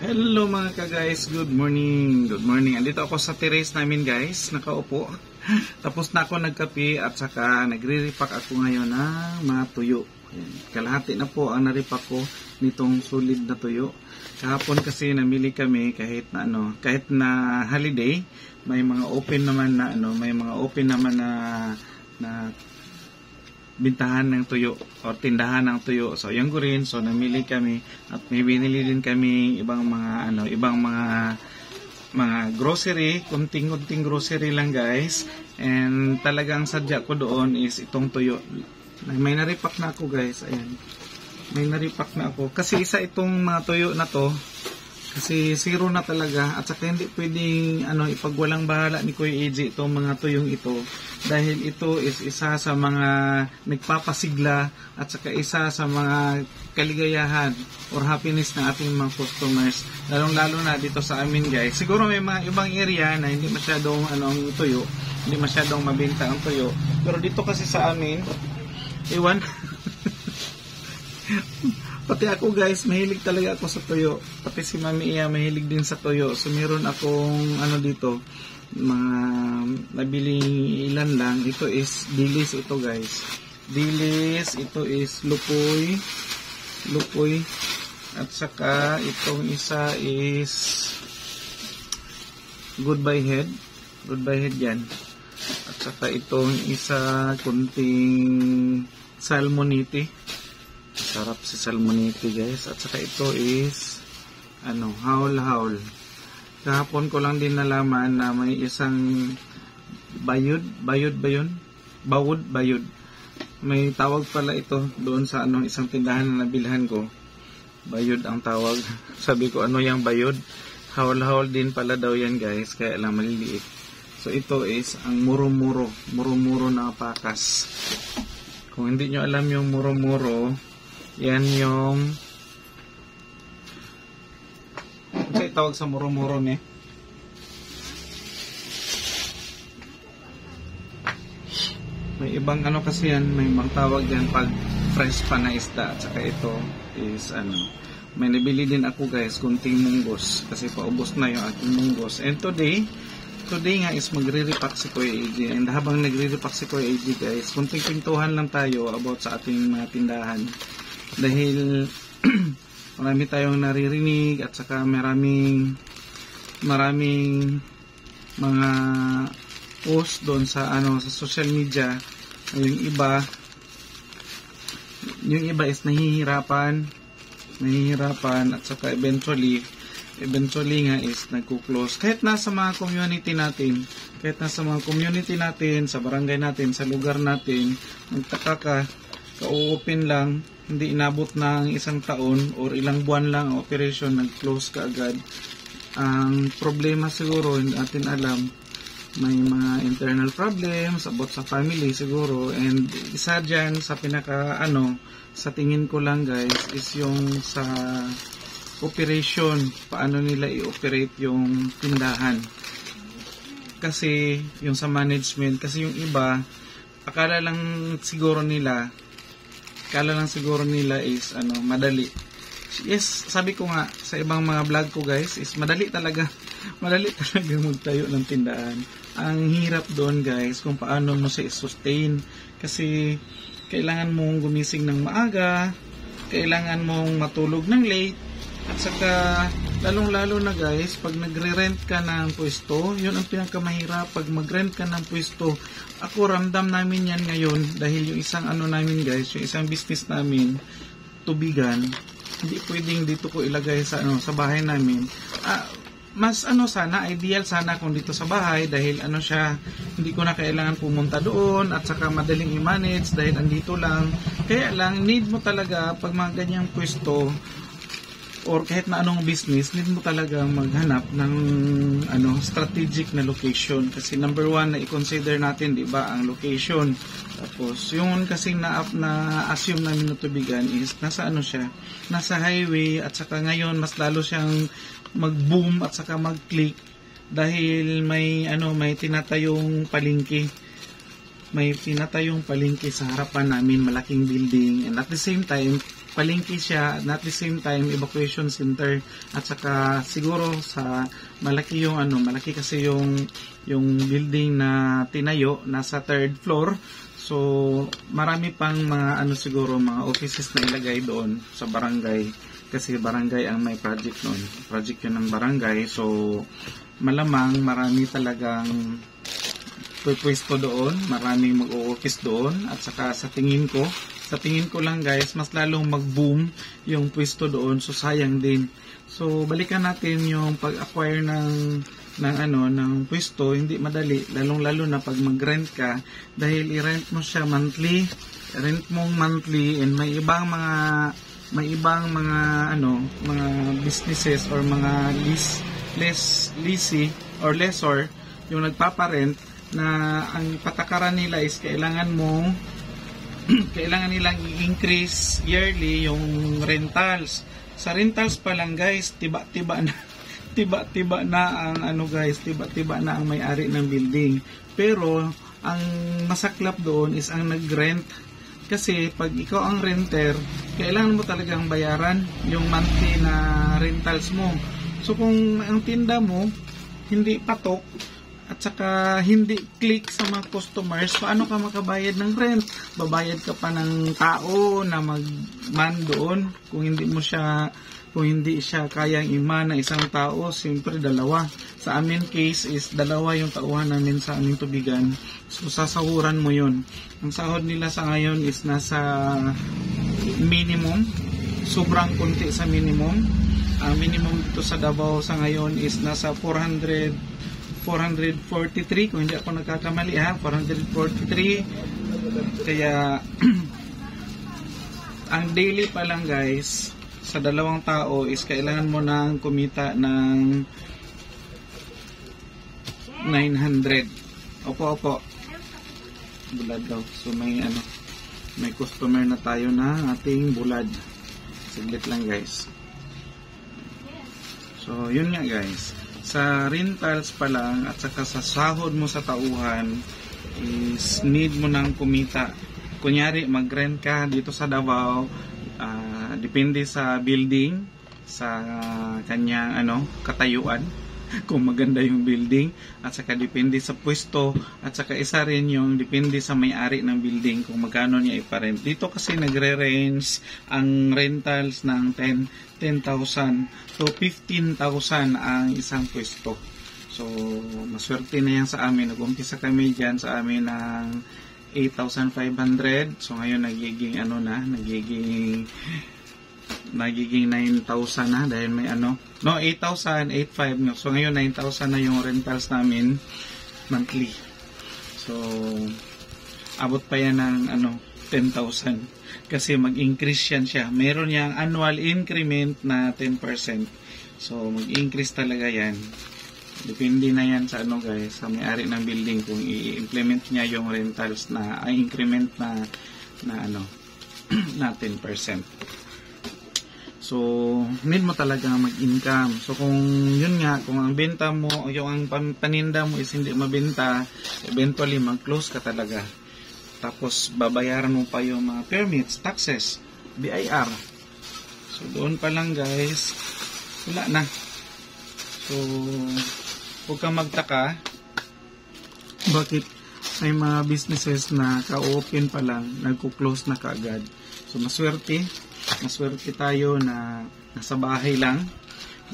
Hello mga ka-guys, good morning. Good morning. Andito ako sa terrace namin guys, nakaupo. Tapos na ako nagkape at saka nagre-repack ako ngayon ng mga tuyo. Kalahati na po ang naripack ko nitong solid na tuyo. Kahapon kasi namili kami kahit na holiday, may mga open naman na bintahan ng tuyo o tindahan ng tuyo. So yung gurin, so namili kami at may binili din kami ibang mga grocery, kunting grocery lang guys. And talagang sadya ko doon is itong tuyo. May naripak na ako guys, ayan. May naripak na ako kasi isa itong mga tuyo na to. Kasi zero na talaga at saka hindi pwedeng ipagwalang bahala ni Kuya AJ itong mga tuyong ito dahil ito is isa sa mga nagpapasigla at saka isa sa mga kaligayahan or happiness ng ating mga customers, lalong-lalo na dito sa amin guys. Siguro may mga ibang area na hindi masyadong tuyo, hindi masyadong mabenta ang tuyo, pero dito kasi sa amin iwan pati ako guys, mahilig talaga ako sa tuyo. Pati si Mami Iya mahilig din sa tuyo. So meron akong dito, mga nabiling ilan lang. Ito is dilis ito guys. Dilis, ito is lupoy. At saka itong isa is goodbye head. Goodbye head yan. At saka itong isa kunting salmonite. Sarap si salmonite guys. At saka ito is haul. Kahapon ko lang din nalaman na may isang bayud ba yun? Bayud. May tawag pala ito doon sa isang tindahan na nabilhan ko. Bayud ang tawag. Sabi ko yung bayud? Haul din pala daw yan guys, kaya lang maliliit. So ito is ang muro-muro na pakas. Kung hindi nyo alam yung muro-muro, yan yung kasi tawag sa muro-muro ni. May ibang kasi yan, may ibang tawag yan pag fresh pa na isda. At saka ito is may nabili din ako guys, kunting munggos kasi paubos na yung aking munggos. And today nga is magre-repack si Kuya AJ. And habang nagre-repack si Kuya AJ guys, kunting pintuhan lang tayo about sa ating mga tindahan. Dahil marami tayong naririnig at saka maraming mga post doon sa sa social media. Yung iba is nahihirapan at saka eventually nga is nagko-close. Kahit nasa mga community natin, sa barangay natin, sa lugar natin, magtaka ka, ka-open lang, hindi inabot ng isang taon or ilang buwan lang ang operation, nag-close ka agad. Ang problema siguro, hindi natin alam, may mga internal problems about sa family siguro, and isa dyan sa pinaka sa tingin ko lang guys is yung sa operation, paano nila i-operate yung tindahan. Kasi yung sa management, kasi yung iba akala lang siguro nila is madali. Yes, sabi ko nga sa ibang mga vlog ko guys is madali talaga magtayo ng tindahan. Ang hirap doon guys kung paano mo siya i-sustain, kasi kailangan mong gumising ng maaga, kailangan mong matulog ng late, at saka lalong-lalo na guys pag nagre-rent ka ng pwesto, yun ang pinakamahirap. Pag mag-rent ka ng pwesto, ako ramdam namin yan ngayon dahil yung isang namin guys, yung isang business namin, tubigan, hindi pwedeng dito ko ilagay sa sa bahay namin. Mas sana, ideal sana kung dito sa bahay dahil siya, hindi ko na kailangan pumunta doon at saka madaling i-manage dahil andito lang. Kaya lang, need mo talaga pag mga ganyang pwesto or kahit na anong business, need mo talaga maghanap ng strategic na location. Kasi number one na i-consider natin, di ba, ang location. Tapos, yung kasing na-assume namin na tubigan is nasa siya, nasa highway, at saka ngayon mas lalo siyang mag-boom at saka mag-click dahil may tinatayong palengke. May tinatayong palengke sa harapan namin, malaking building, and at the same time palengke siya, at the same time evacuation center, at saka siguro sa malaki yung malaki kasi yung building na tinayo, nasa 3rd floor. So marami pang mga siguro mga offices na ilagay doon sa barangay, kasi barangay ang may project noon. Project yun ng barangay. So malamang marami talagang pwesto doon, maraming mag-o-office doon, at saka sa tingin ko lang guys, mas lalong mag-boom yung pwesto doon, so sayang din. So balikan natin yung pag-acquire ng pwesto, hindi madali, lalong-lalo na pag mag-rent ka, dahil i-rent mo siya monthly, and may ibang mga mga businesses or mga leasee or lessor yung nagpapa-rent, na ang patakaran nila is kailangan nilang i-increase yearly yung rentals. Sa rentals pa lang guys, tiba-tiba na ang may-ari ng building. Pero ang masaklap doon is ang nag-rent, kasi pag ikaw ang renter, kailangan mo talagang bayaran yung monthly na rentals mo. So kung ang tinda mo hindi patok at saka hindi click sa mga customers, paano ka makabayad ng rent? Babayad ka pa ng tao na mag-man doon. Kung hindi siya kayang i-man na isang tao, siyempre dalawa. Sa amin case is dalawa yung tauhan namin sa aming tubigan. So sasahuran mo yun. Ang sahod nila sa ngayon is nasa minimum, sobrang kunti sa minimum. Minimum dito sa Davao sa ngayon is nasa 443, kung hindi ako nagkakamali 443. Kaya ang daily pa lang guys sa dalawang tao is kailangan mo nang kumita ng 900. Opo bulad daw. So may customer na tayo na ating bulad. Saglit lang guys. So yun nga guys, sa rentals pa lang at saka sa sahod mo sa tauhan is need mo nang kumita. Kunyari mag-rent ka dito sa Davao, depende sa building, sa kanyang katayuan, kung maganda yung building, at saka depende sa pwesto, at saka isa rin yung depende sa may-ari ng building kung magkano niya iparent. Dito kasi nagre-range ang rentals ng 10,000 to 15,000 ang isang pwesto. So maswerte na yan sa amin. Nag-umpisa kami dyan sa amin ng 8,500. So ngayon nagiging nagiging 9,000 na dahil may 8,000, 8,500. So ngayon 9,000 na yung rentals namin monthly. So abot pa yan ng 10,000 kasi mag-increase yan siya. Meron yang annual increment na 10%. So mag-increase talaga yan. Depende na yan sa guys, sa may-ari ng building kung i-implement niya yung rentals na increment na na 10%. So, need mo talaga mag-income. So, kung ang benta mo, o yung paninda mo is hindi mabenta, eventually mag-close ka talaga. Tapos, babayaran mo pa yung mga permits, taxes, BIR. So, doon pa lang guys, wala na. So, huwag kang magtaka, bakit may mga businesses na ka-open pa lang, nagko-close na kaagad. So, maswerte tayo na nasa bahay lang.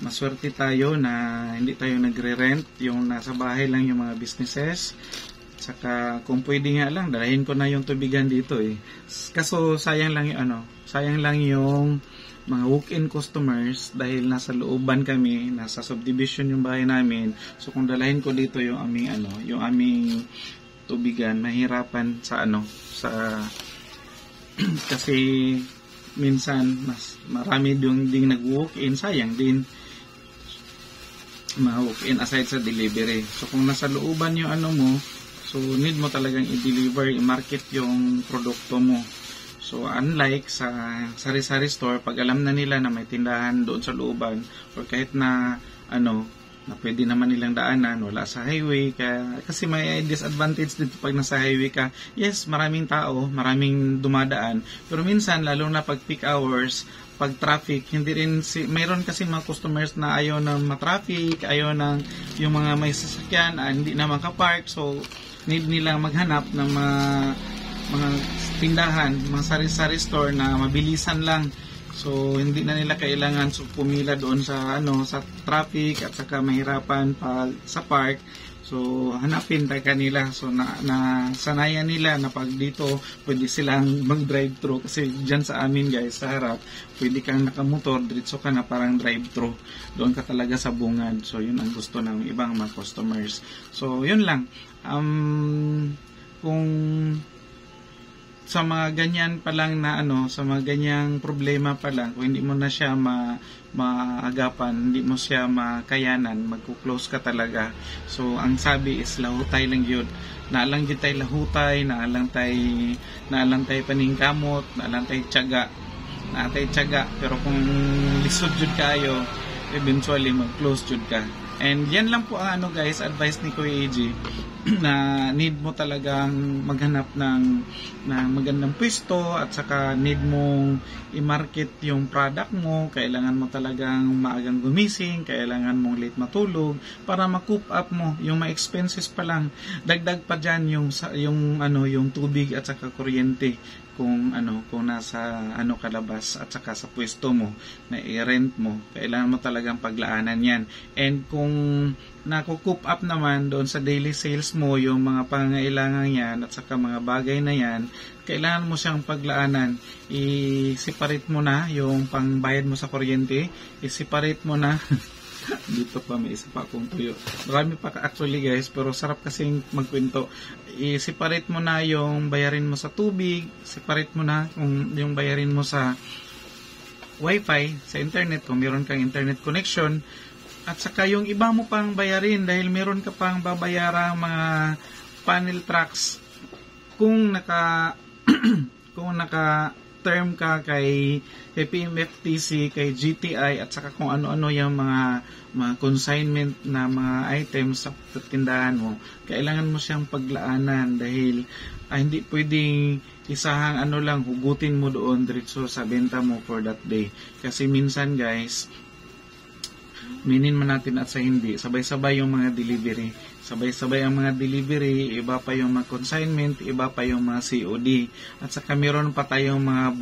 Maswerte tayo na hindi tayo nagre-rent, yung nasa bahay lang yung mga businesses. Saka kung pwede nga lang, dalahin ko na yung tubigan dito Kaso sayang lang yung mga walk-in customers dahil nasa looban kami, nasa subdivision yung bahay namin. So kung dalahin ko dito yung aming tubigan, mahirapan sa kasi minsan mas marami ding nag-walk-in, sayang din ma-walk-in aside sa delivery. So kung nasa looban yung mo, so need mo talagang i-deliver, i-market yung produkto mo. So unlike sa sari-sari store, pag alam na nila na may tindahan doon sa looban or kahit na na pwede naman nilang daanan, wala sa highway, kasi may disadvantage din pag nasa highway ka. Yes, maraming tao, maraming dumadaan, pero minsan, lalo na pag peak hours, pag traffic, hindi rin, mayroon kasi mga customers na ayaw na matraffic, ayaw na yung mga may sasakyan, hindi na makapark, so need nilang maghanap ng mga tindahan, mga sari-sari store na mabilisan lang. So hindi na nila kailangan pumila doon sa sa traffic at saka mahirapan pag sa park. So hanapin tayo kanila. So sanayan nila na pag dito pwede silang mag-drive-thru, kasi diyan sa amin guys sa harap pwede kang nakamotor, diretso ka na parang drive-thru. Doon ka talaga sa bungad. So yun ang gusto ng ibang mga customers. So yun lang. Kung sa mga ganyan pa lang na sa mga ganyang problema pa lang, kung hindi mo na siya maagapan, hindi mo siya makayanan, magkuklose ka talaga. So ang sabi is lahutay lang yun. Naalang yun tayo lahutay, naalang tayo paningkamot, naalang tayo tiyaga, pero kung lisod jud kayo, eventually mag-close jud ka. And yan lang po ang guys, advice ni Kuya AJ, na need mo talagang maghanap ng magandang pwesto, at saka need mong i-market yung product mo. Kailangan mo talagang maagang gumising, kailangan mong late matulog para ma-coop up mo yung mga expenses pa lang. Dagdag pa dyan yung tubig at saka kuryente kung nasa kalabas at saka sa pwesto mo na i-rent mo. Kailangan mo talagang paglaanan yan. And kung nakukup up naman doon sa daily sales mo yung mga pangangailangan yan at saka mga bagay na yan, kailangan mo siyang paglaanan. I-separate mo na yung pangbayad mo sa kuryente, i-separate mo na dito pa may isa pa akong tuyo. Marami pa actually guys, pero sarap kasing magkwento. I-separate mo na yung bayarin mo sa tubig, separate mo na yung bayarin mo sa wifi, sa internet kung meron kang internet connection, at saka yung iba mo pang bayarin dahil meron ka pang babayarang mga panel trucks kung naka term ka kay PMFTC, kay GTI, at saka kung ano-ano yung mga consignment na mga items sa tindahan mo. Kailangan mo siyang paglaanan dahil hindi pwedeng isahang lang, hugutin mo doon diretso sa benta mo for that day. Kasi minsan guys, minin man natin at sa hindi, sabay-sabay yung mga delivery. Sabay-sabay ang mga delivery, iba pa yung mga consignment, iba pa yung mga COD. At saka meron pa tayong mga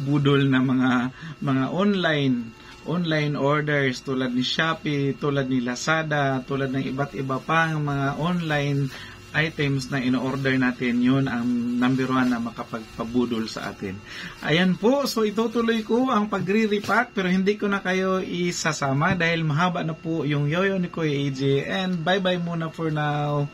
budol na mga online orders tulad ni Shopee, tulad ni Lazada, tulad ng iba't iba pang mga online items na ino-order natin. Yun ang number 1 na makapagpabudol sa atin. Ayan po, so itutuloy ko ang pagre-repack pero hindi ko na kayo isasama dahil mahaba na po yung yoyo ni Kuya AJ, and bye bye muna for now.